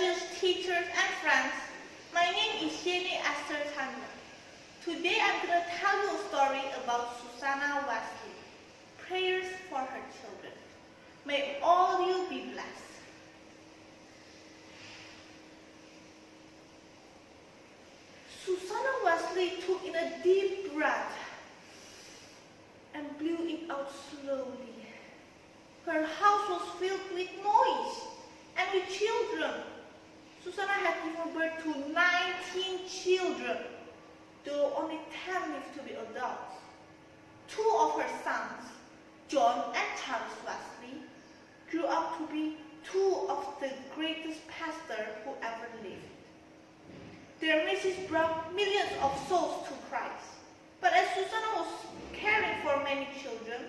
judges, teachers, and friends. My name is Sheeni Tjandra. Today I'm going to tell you a story about Susanna Wesley. Prayers for her children. May all you be blessed. Susanna Wesley took in a deep breath and blew it out slowly. Her house was filled with noise and with children. Susanna had given birth to 19 children, though only 10 lived to be adults. 2 of her sons, John and Charles Wesley, grew up to be 2 of the greatest pastors who ever lived. Their message brought millions of souls to Christ. But as Susanna was caring for many children,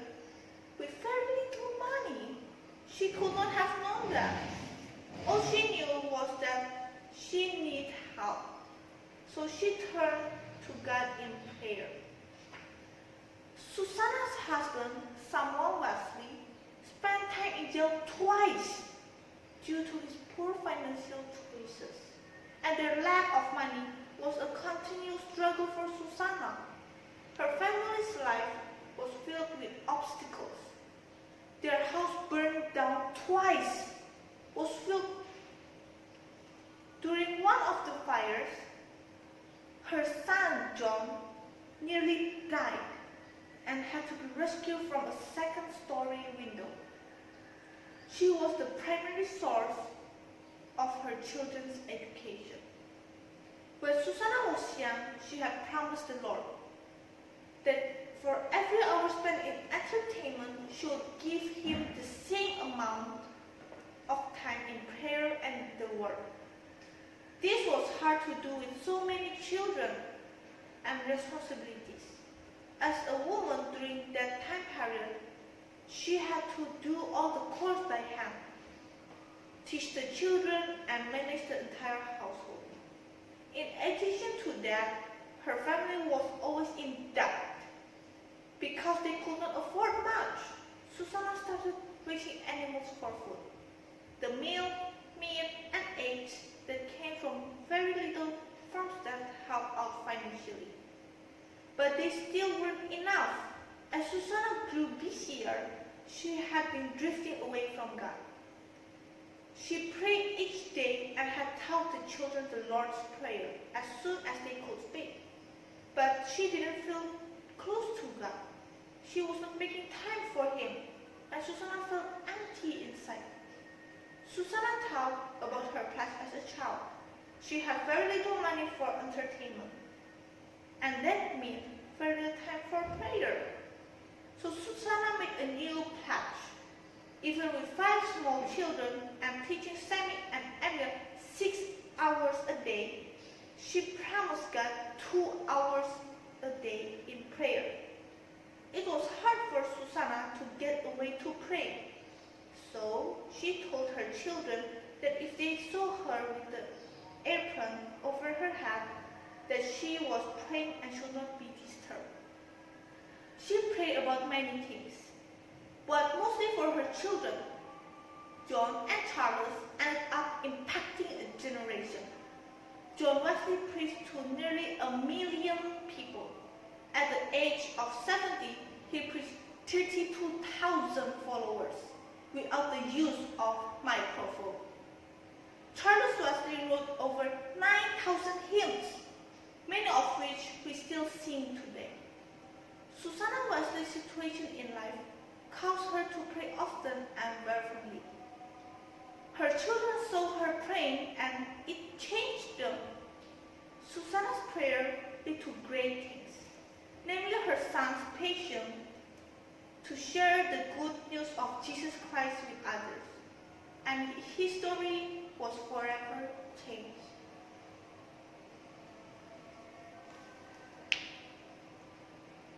with very little money, she could not have known that. All she knew was that she needed help. So she turned to God in prayer. Susanna's husband, Samuel Wesley, spent time in jail twice due to his poor financial choices. And their lack of money was a continuous struggle for Susanna. Her family's life was filled with obstacles. Their house burned down twice, was filled. During one of the fires, her son John nearly died and had to be rescued from a second-story window. She was the primary source of her children's education. When Susanna was young, she had promised the Lord that for every hour spent in entertainment, she would give him the same amount of time in prayer and the word. This was hard to do with so many children and responsibilities. As a woman during that time period, she had to do all the chores by hand, teach the children, and manage the entire household. In addition to that, her family was always in debt. Because they could not afford much, Susanna started raising animals for food. The milk, meat, and eggs that came from very little farms that helped out financially. But they still weren't enough. As Susanna grew busier, she had been drifting away from God. She prayed each day and had taught the children the Lord's Prayer as soon as they could speak. But she didn't feel close to God. She was not making time for him, and Susanna felt empty inside. Susanna thought about her past as a child. She had very little money for entertainment, and that meant very little time for prayer. So Susanna made a new pledge. Even with 5 small children and teaching Sammy and Emil 6 hours a day, she promised God 2 hours a day in prayer. It was hard for Susanna to get away to pray. So she told her children that if they saw her with the apron over her head, that she was praying and should not be disturbed. She prayed about many things, but mostly for her children. John and Charles ended up impacting a generation. John Wesley preached to nearly 1 million people. At the age of 70, he preached 32,000 followers without the use of microphone. Charles Wesley wrote over 9,000 hymns, many of which we still sing today. Susanna Wesley's situation in life caused her to pray often and fervently. Her children saw her praying and it changed them. Susanna's prayer led to great things. Namely her son's passion to share the good news of Jesus Christ with others, and his story was forever changed.